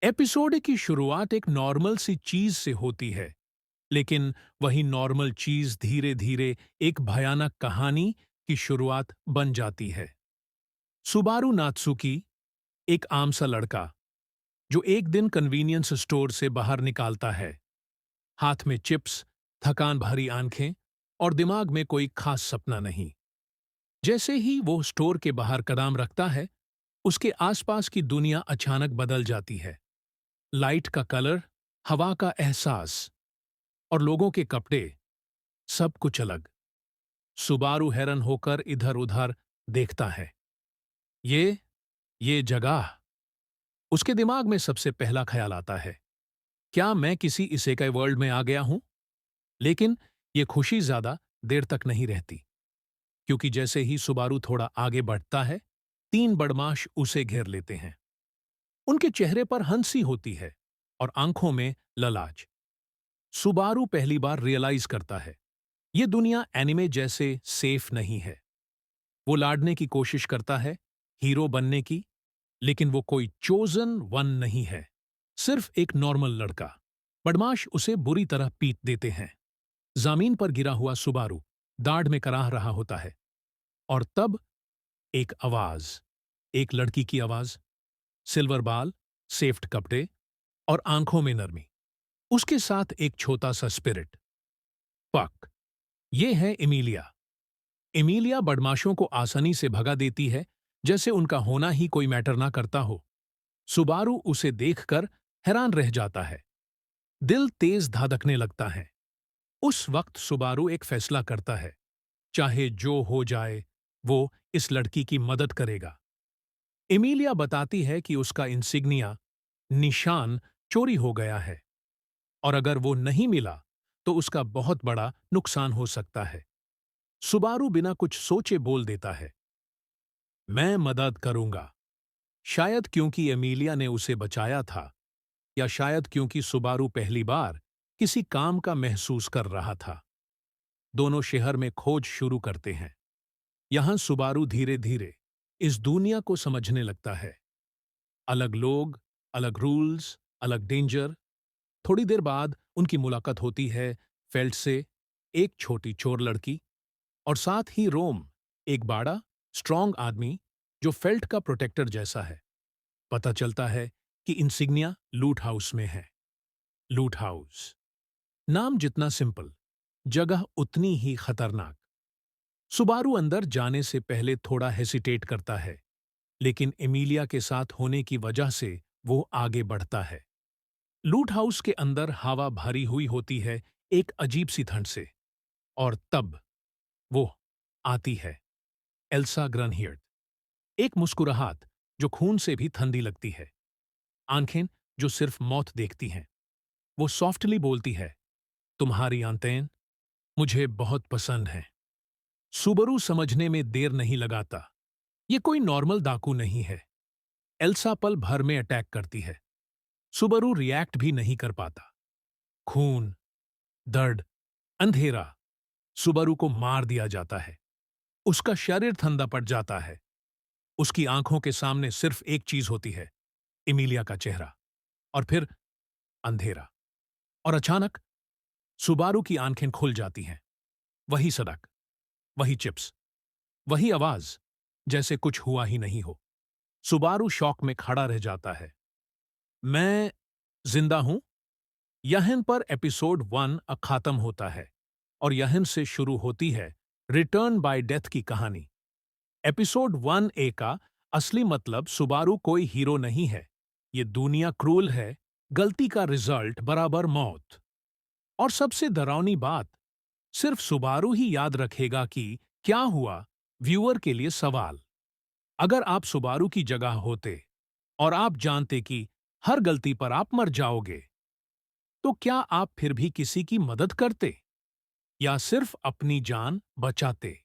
Episode की शुरुआत एक नॉर्मल सी चीज से होती है, लेकिन वही नॉर्मल चीज धीरे धीरे एक भयानक कहानी की शुरुआत बन जाती है। सुबारू नात्सुकी, एक आम सा लड़का जो एक दिन कन्वीनियंस स्टोर से बाहर निकालता है, हाथ में चिप्स, थकान भरी आंखें और दिमाग में कोई खास सपना नहीं। जैसे ही वो स्टोर के बाहर कदम रखता है, उसके आसपास की दुनिया अचानक बदल जाती है। लाइट का कलर, हवा का एहसास और लोगों के कपड़े, सब कुछ अलग। सुबारू हैरान होकर इधर उधर देखता है। ये ये जगह। उसके दिमाग में सबसे पहला ख्याल आता है, क्या मैं किसी इसेकाई वर्ल्ड में आ गया हूं? लेकिन ये खुशी ज्यादा देर तक नहीं रहती, क्योंकि जैसे ही सुबारू थोड़ा आगे बढ़ता है, तीन बदमाश उसे घेर लेते हैं। उनके चेहरे पर हंसी होती है और आंखों में ललाज। सुबारू पहली बार रियलाइज करता है, ये दुनिया एनिमे जैसे सेफ नहीं है। वो लाडने की कोशिश करता है, हीरो बनने की, लेकिन वो कोई चोजन वन नहीं है, सिर्फ एक नॉर्मल लड़का। बदमाश उसे बुरी तरह पीट देते हैं। जमीन पर गिरा हुआ सुबारू दाढ़ में कराह रहा होता है, और तब एक आवाज, एक लड़की की आवाज, सिल्वर बाल, सेफ्ट कपड़े और आंखों में नरमी। उसके साथ एक छोटा सा स्पिरिट। पक। ये है एमिलिया। एमिलिया बदमाशों को आसानी से भगा देती है, जैसे उनका होना ही कोई मैटर ना करता हो। सुबारू उसे देखकर हैरान रह जाता है। दिल तेज धड़कने लगता है। उस वक्त सुबारू एक फैसला करता है, चाहे जो हो जाए, वो इस लड़की की मदद करेगा। एमिलिया बताती है कि उसका इंसिग्निया, निशान, चोरी हो गया है, और अगर वो नहीं मिला तो उसका बहुत बड़ा नुकसान हो सकता है। सुबारू बिना कुछ सोचे बोल देता है, मैं मदद करूंगा। शायद क्योंकि एमिलिया ने उसे बचाया था, या शायद क्योंकि सुबारू पहली बार किसी काम का महसूस कर रहा था। दोनों शहर में खोज शुरू करते हैं। यहां सुबारू धीरे धीरे इस दुनिया को समझने लगता है। अलग लोग, अलग रूल्स, अलग डेंजर। थोड़ी देर बाद उनकी मुलाकात होती है फेल्ट से, एक छोटी चोर लड़की, और साथ ही रोम, एक बड़ा स्ट्रांग आदमी जो फेल्ट का प्रोटेक्टर जैसा है। पता चलता है कि इंसिग्निया लूट हाउस में है। लूट हाउस, नाम जितना सिंपल, जगह उतनी ही खतरनाक। सुबारू अंदर जाने से पहले थोड़ा हेसिटेट करता है, लेकिन एमिलिया के साथ होने की वजह से वो आगे बढ़ता है। लूट हाउस के अंदर हवा भरी हुई होती है, एक अजीब सी ठंड से। और तब वो आती है, एल्सा ग्रनहियर्ट। एक मुस्कुराहट जो खून से भी ठंडी लगती है, आंखें जो सिर्फ मौत देखती हैं। वो सॉफ्टली बोलती है, तुम्हारी आंतें मुझे बहुत पसंद हैं। सुबरू समझने में देर नहीं लगाता, ये कोई नॉर्मल डाकू नहीं है। एल्सा पल भर में अटैक करती है। सुबरू रिएक्ट भी नहीं कर पाता। खून, दर्द, अंधेरा। सुबरू को मार दिया जाता है। उसका शरीर ठंडा पड़ जाता है। उसकी आंखों के सामने सिर्फ एक चीज होती है, एमिलिया का चेहरा। और फिर अंधेरा। और अचानक सुबारू की आंखें खुल जाती हैं। वही सड़क, वही चिप्स, वही आवाज, जैसे कुछ हुआ ही नहीं हो। सुबारू शॉक में खड़ा रह जाता है। मैं जिंदा हूं? यहीं पर एपिसोड 1 खत्म होता है, और यहीं से शुरू होती है रिटर्न बाय डेथ की कहानी। एपिसोड 1A का असली मतलब, सुबारू कोई हीरो नहीं है। ये दुनिया क्रूल है, गलती का रिजल्ट बराबर मौत। और सबसे डरावनी बात, सिर्फ सुबारू ही याद रखेगा कि क्या हुआ। व्यूअर के लिए सवाल, अगर आप सुबारू की जगह होते और आप जानते कि हर गलती पर आप मर जाओगे, तो क्या आप फिर भी किसी की मदद करते, या सिर्फ अपनी जान बचाते?